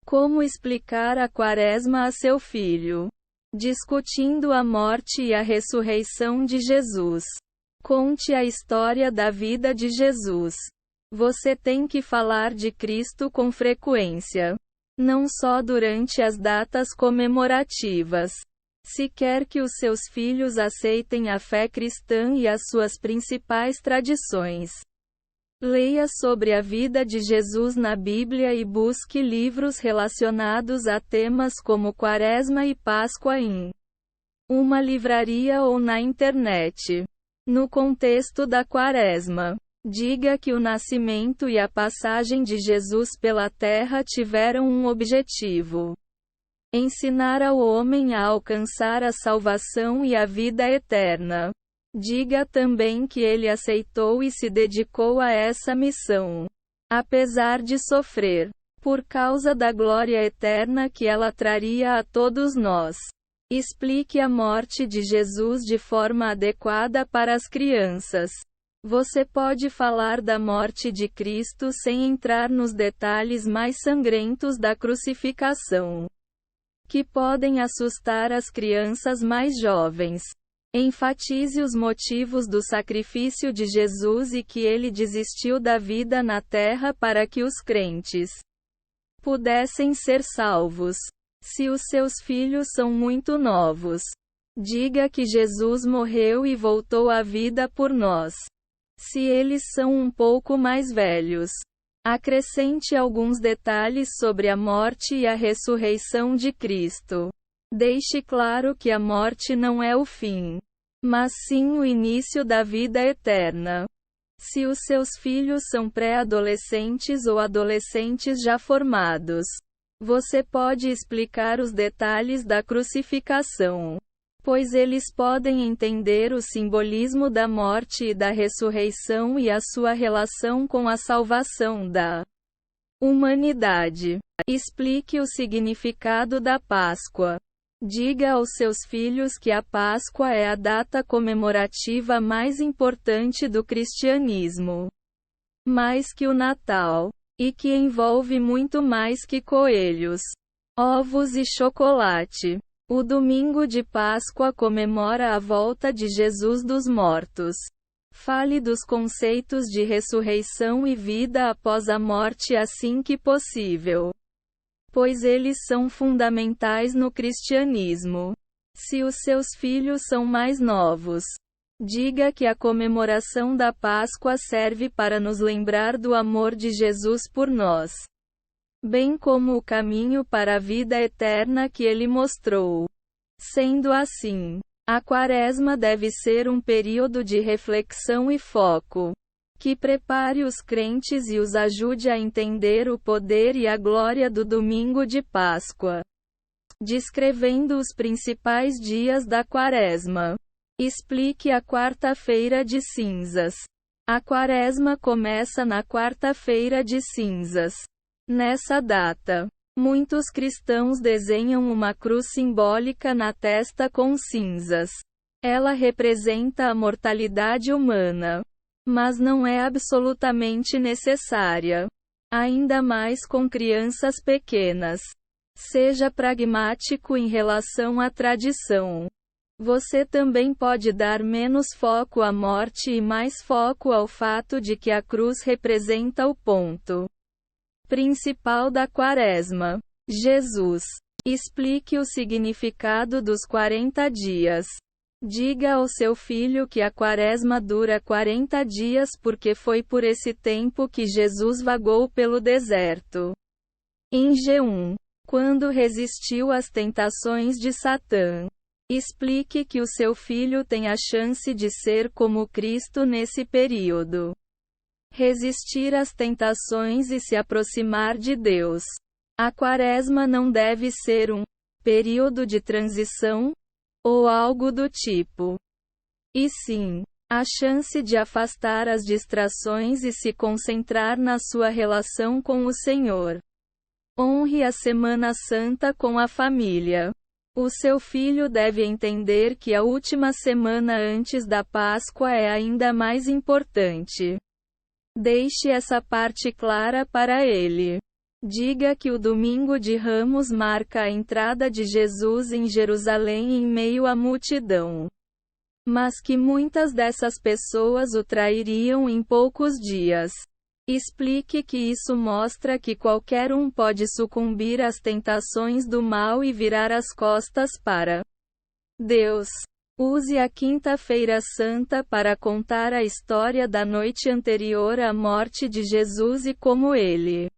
Como explicar a Quaresma a seu filho? Discutindo a morte e a ressurreição de Jesus. Conte a história da vida de Jesus. Você tem que falar de Cristo com frequência. Não só durante as datas comemorativas. Se quer que os seus filhos aceitem a fé cristã e as suas principais tradições. Leia sobre a vida de Jesus na Bíblia e busque livros relacionados a temas como Quaresma e Páscoa em uma livraria ou na internet. No contexto da Quaresma, diga que o nascimento e a passagem de Jesus pela terra tiveram um objetivo: ensinar ao homem a alcançar a salvação e a vida eterna. Diga também que ele aceitou e se dedicou a essa missão, apesar de sofrer, por causa da glória eterna que ela traria a todos nós. Explique a morte de Jesus de forma adequada para as crianças. Você pode falar da morte de Cristo sem entrar nos detalhes mais sangrentos da crucificação, que podem assustar as crianças mais jovens. Enfatize os motivos do sacrifício de Jesus e que ele desistiu da vida na terra para que os crentes pudessem ser salvos. Se os seus filhos são muito novos, diga que Jesus morreu e voltou à vida por nós. Se eles são um pouco mais velhos, acrescente alguns detalhes sobre a morte e a ressurreição de Cristo. Deixe claro que a morte não é o fim, mas sim o início da vida eterna. Se os seus filhos são pré-adolescentes ou adolescentes já formados, você pode explicar os detalhes da crucificação, pois eles podem entender o simbolismo da morte e da ressurreição e a sua relação com a salvação da humanidade. Explique o significado da Páscoa. Diga aos seus filhos que a Páscoa é a data comemorativa mais importante do cristianismo, mais que o Natal, e que envolve muito mais que coelhos, ovos e chocolate. O domingo de Páscoa comemora a volta de Jesus dos mortos. Fale dos conceitos de ressurreição e vida após a morte assim que possível, pois eles são fundamentais no cristianismo. Se os seus filhos são mais novos, diga que a comemoração da Páscoa serve para nos lembrar do amor de Jesus por nós, bem como o caminho para a vida eterna que ele mostrou. Sendo assim, a Quaresma deve ser um período de reflexão e foco, que prepare os crentes e os ajude a entender o poder e a glória do domingo de Páscoa. Descrevendo os principais dias da Quaresma. Explique a quarta-feira de cinzas. A Quaresma começa na quarta-feira de cinzas. Nessa data, muitos cristãos desenham uma cruz simbólica na testa com cinzas. Ela representa a mortalidade humana, mas não é absolutamente necessária, ainda mais com crianças pequenas. Seja pragmático em relação à tradição. Você também pode dar menos foco à morte e mais foco ao fato de que a cruz representa o ponto principal da Quaresma: Jesus. Explique o significado dos 40 dias. Diga ao seu filho que a Quaresma dura 40 dias porque foi por esse tempo que Jesus vagou pelo deserto, em jejum, quando resistiu às tentações de Satã. Explique que o seu filho tem a chance de ser como Cristo nesse período. Resistir às tentações e se aproximar de Deus. A Quaresma não deve ser um período de transição ou algo do tipo, e sim a chance de afastar as distrações e se concentrar na sua relação com o Senhor. Honre a Semana Santa com a família. O seu filho deve entender que a última semana antes da Páscoa é ainda mais importante. Deixe essa parte clara para ele. Diga que o Domingo de Ramos marca a entrada de Jesus em Jerusalém em meio à multidão. Mas que muitas dessas pessoas o trairiam em poucos dias. Explique que isso mostra que qualquer um pode sucumbir às tentações do mal e virar as costas para Deus. Use a Quinta-feira Santa para contar a história da noite anterior à morte de Jesus e como ele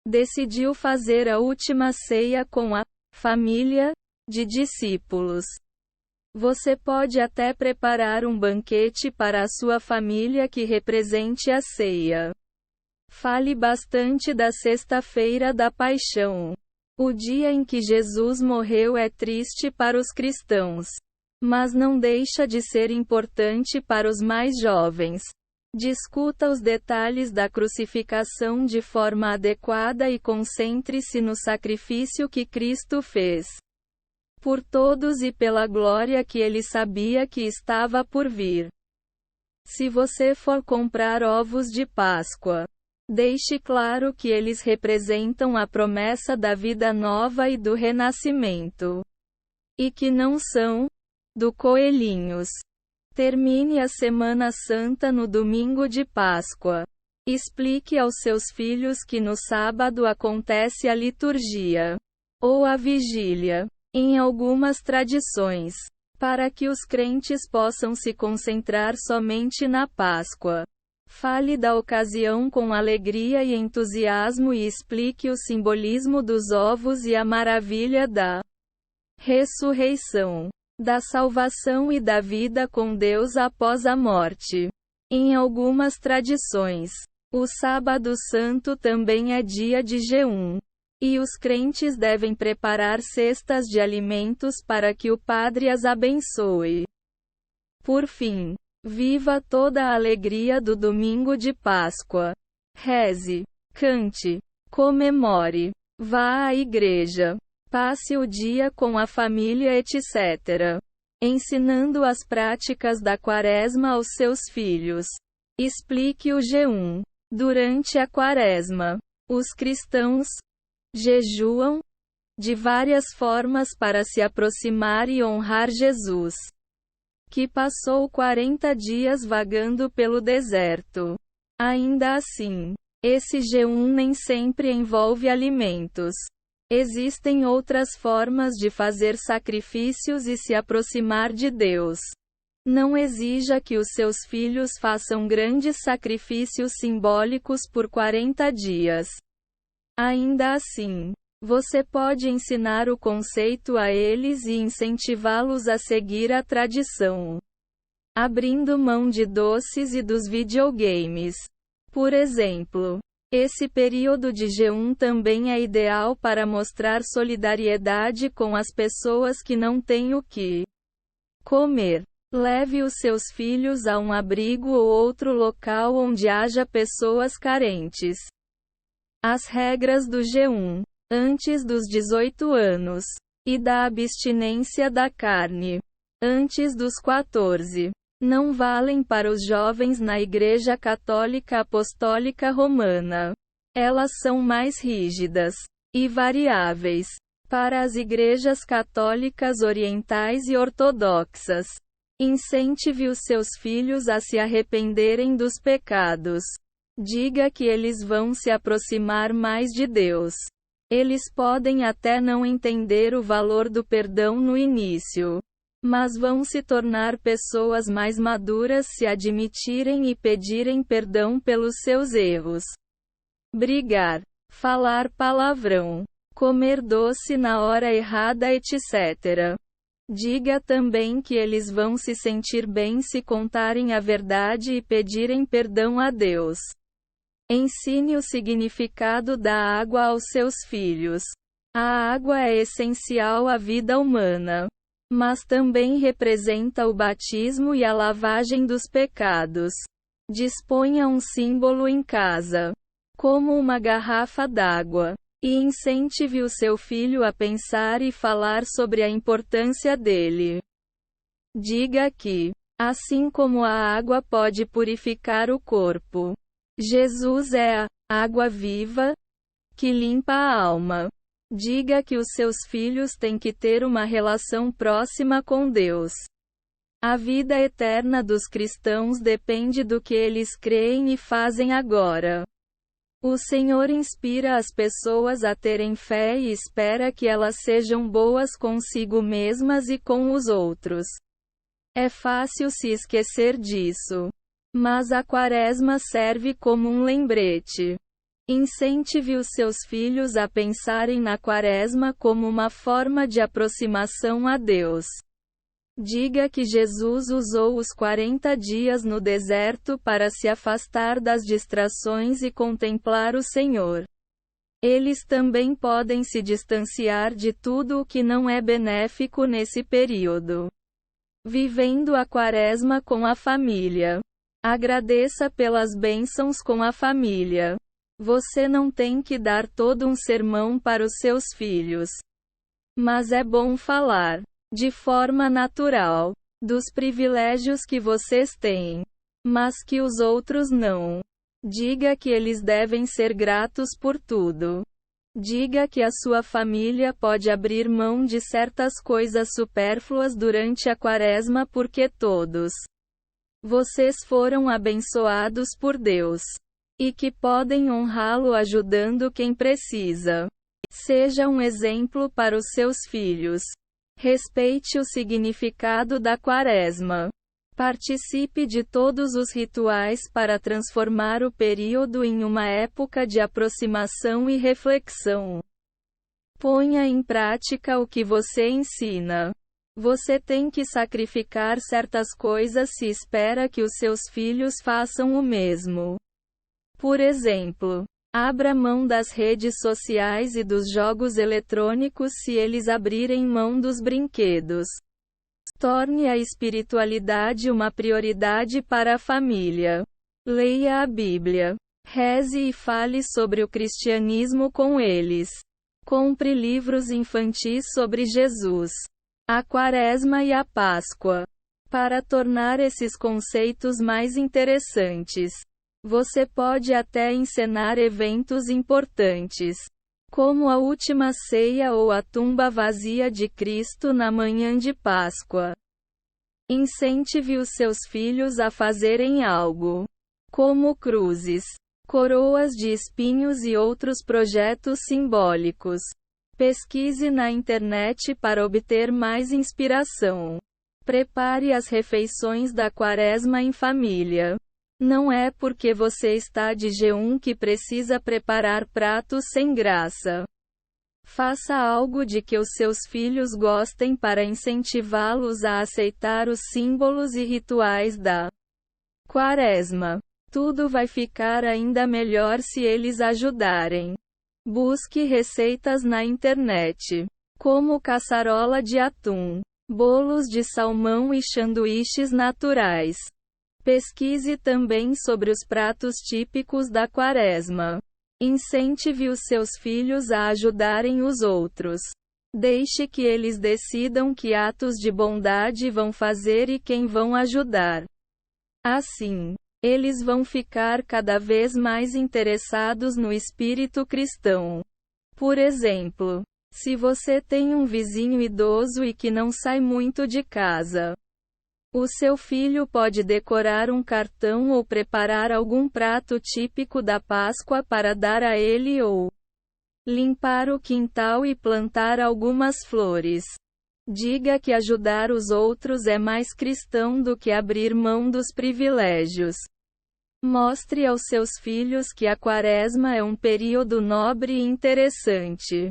decidiu fazer a última ceia com a família de discípulos. Você pode até preparar um banquete para a sua família que represente a ceia. Fale bastante da Sexta-feira da Paixão. O dia em que Jesus morreu é triste para os cristãos, mas não deixa de ser importante para os mais jovens. Discuta os detalhes da crucificação de forma adequada e concentre-se no sacrifício que Cristo fez por todos e pela glória que ele sabia que estava por vir. Se você for comprar ovos de Páscoa, deixe claro que eles representam a promessa da vida nova e do renascimento, e que não são do coelhinhos. Termine a Semana Santa no domingo de Páscoa. Explique aos seus filhos que no sábado acontece a liturgia, ou a vigília, em algumas tradições, para que os crentes possam se concentrar somente na Páscoa. Fale da ocasião com alegria e entusiasmo e explique o simbolismo dos ovos e a maravilha da ressurreição, da salvação e da vida com Deus após a morte. Em algumas tradições, o Sábado Santo também é dia de jejum, e os crentes devem preparar cestas de alimentos para que o Padre as abençoe. Por fim, viva toda a alegria do domingo de Páscoa. Reze, cante, comemore, vá à igreja. Passe o dia com a família, etc. Ensinando as práticas da Quaresma aos seus filhos. Explique o jejum. Durante a Quaresma, os cristãos jejuam de várias formas para se aproximar e honrar Jesus, que passou 40 dias vagando pelo deserto. Ainda assim, esse jejum nem sempre envolve alimentos. Existem outras formas de fazer sacrifícios e se aproximar de Deus. Não exija que os seus filhos façam grandes sacrifícios simbólicos por 40 dias. Ainda assim, você pode ensinar o conceito a eles e incentivá-los a seguir a tradição, abrindo mão de doces e dos videogames. Por exemplo, esse período de jejum também é ideal para mostrar solidariedade com as pessoas que não têm o que comer. Leve os seus filhos a um abrigo ou outro local onde haja pessoas carentes. As regras do jejum, antes dos 18 anos, e da abstinência da carne, antes dos 14. Não valem para os jovens na Igreja Católica Apostólica Romana. Elas são mais rígidas e variáveis para as igrejas católicas orientais e ortodoxas. Incentive os seus filhos a se arrependerem dos pecados. Diga que eles vão se aproximar mais de Deus. Eles podem até não entender o valor do perdão no início, mas vão se tornar pessoas mais maduras se admitirem e pedirem perdão pelos seus erros. Brigar, falar palavrão, comer doce na hora errada, etc. Diga também que eles vão se sentir bem se contarem a verdade e pedirem perdão a Deus. Ensine o significado da água aos seus filhos. A água é essencial à vida humana, mas também representa o batismo e a lavagem dos pecados. Disponha um símbolo em casa, como uma garrafa d'água, e incentive o seu filho a pensar e falar sobre a importância dele. Diga que, assim como a água pode purificar o corpo, Jesus é a água viva que limpa a alma. Diga que os seus filhos têm que ter uma relação próxima com Deus. A vida eterna dos cristãos depende do que eles creem e fazem agora. O Senhor inspira as pessoas a terem fé e espera que elas sejam boas consigo mesmas e com os outros. É fácil se esquecer disso. Mas a Quaresma serve como um lembrete. Incentive os seus filhos a pensarem na Quaresma como uma forma de aproximação a Deus. Diga que Jesus usou os 40 dias no deserto para se afastar das distrações e contemplar o Senhor. Eles também podem se distanciar de tudo o que não é benéfico nesse período. Vivendo a Quaresma com a família. Agradeça pelas bênçãos com a família. Você não tem que dar todo um sermão para os seus filhos. Mas é bom falar, de forma natural, dos privilégios que vocês têm, mas que os outros não. Diga que eles devem ser gratos por tudo. Diga que a sua família pode abrir mão de certas coisas supérfluas durante a Quaresma porque todos vocês foram abençoados por Deus. E que podem honrá-lo ajudando quem precisa. Seja um exemplo para os seus filhos. Respeite o significado da Quaresma. Participe de todos os rituais para transformar o período em uma época de aproximação e reflexão. Ponha em prática o que você ensina. Você tem que sacrificar certas coisas se espera que os seus filhos façam o mesmo. Por exemplo, abra mão das redes sociais e dos jogos eletrônicos se eles abrirem mão dos brinquedos. Torne a espiritualidade uma prioridade para a família. Leia a Bíblia. Reze e fale sobre o cristianismo com eles. Compre livros infantis sobre Jesus, a Quaresma e a Páscoa. Para tornar esses conceitos mais interessantes, você pode até encenar eventos importantes, como a última ceia ou a tumba vazia de Cristo na manhã de Páscoa. Incentive os seus filhos a fazerem algo, como cruzes, coroas de espinhos e outros projetos simbólicos. Pesquise na internet para obter mais inspiração. Prepare as refeições da Quaresma em família. Não é porque você está de jejum que precisa preparar pratos sem graça. Faça algo de que os seus filhos gostem para incentivá-los a aceitar os símbolos e rituais da Quaresma. Tudo vai ficar ainda melhor se eles ajudarem. Busque receitas na internet, como caçarola de atum, bolos de salmão e sanduíches naturais. Pesquise também sobre os pratos típicos da Quaresma. Incentive os seus filhos a ajudarem os outros. Deixe que eles decidam que atos de bondade vão fazer e quem vão ajudar. Assim, eles vão ficar cada vez mais interessados no espírito cristão. Por exemplo, se você tem um vizinho idoso e que não sai muito de casa, o seu filho pode decorar um cartão ou preparar algum prato típico da Páscoa para dar a ele ou limpar o quintal e plantar algumas flores. Diga que ajudar os outros é mais cristão do que abrir mão dos privilégios. Mostre aos seus filhos que a Quaresma é um período nobre e interessante.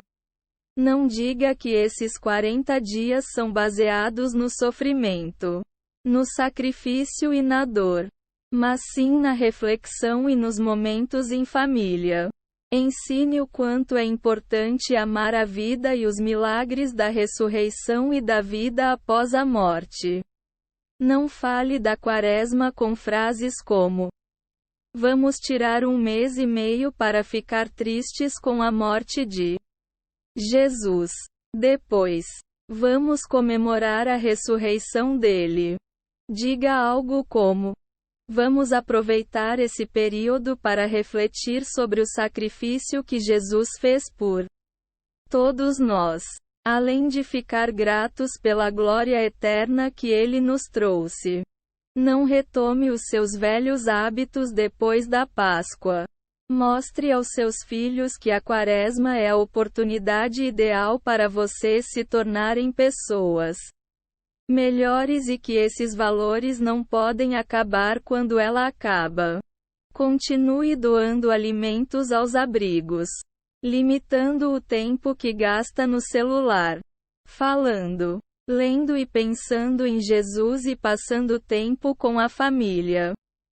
Não diga que esses 40 dias são baseados no sofrimento, no sacrifício e na dor, mas sim na reflexão e nos momentos em família. Ensine o quanto é importante amar a vida e os milagres da ressurreição e da vida após a morte. Não fale da Quaresma com frases como: vamos tirar 1 mês e meio para ficar tristes com a morte de Jesus. Depois, vamos comemorar a ressurreição dele. Diga algo como: Vamos aproveitar esse período para refletir sobre o sacrifício que Jesus fez por todos nós. Além de ficar gratos pela glória eterna que Ele nos trouxe. Não retome os seus velhos hábitos depois da Páscoa. Mostre aos seus filhos que a Quaresma é a oportunidade ideal para vocês se tornarem pessoas melhores e que esses valores não podem acabar quando ela acaba. Continue doando alimentos aos abrigos. Limitando o tempo que gasta no celular. Falando, lendo e pensando em Jesus e passando tempo com a família.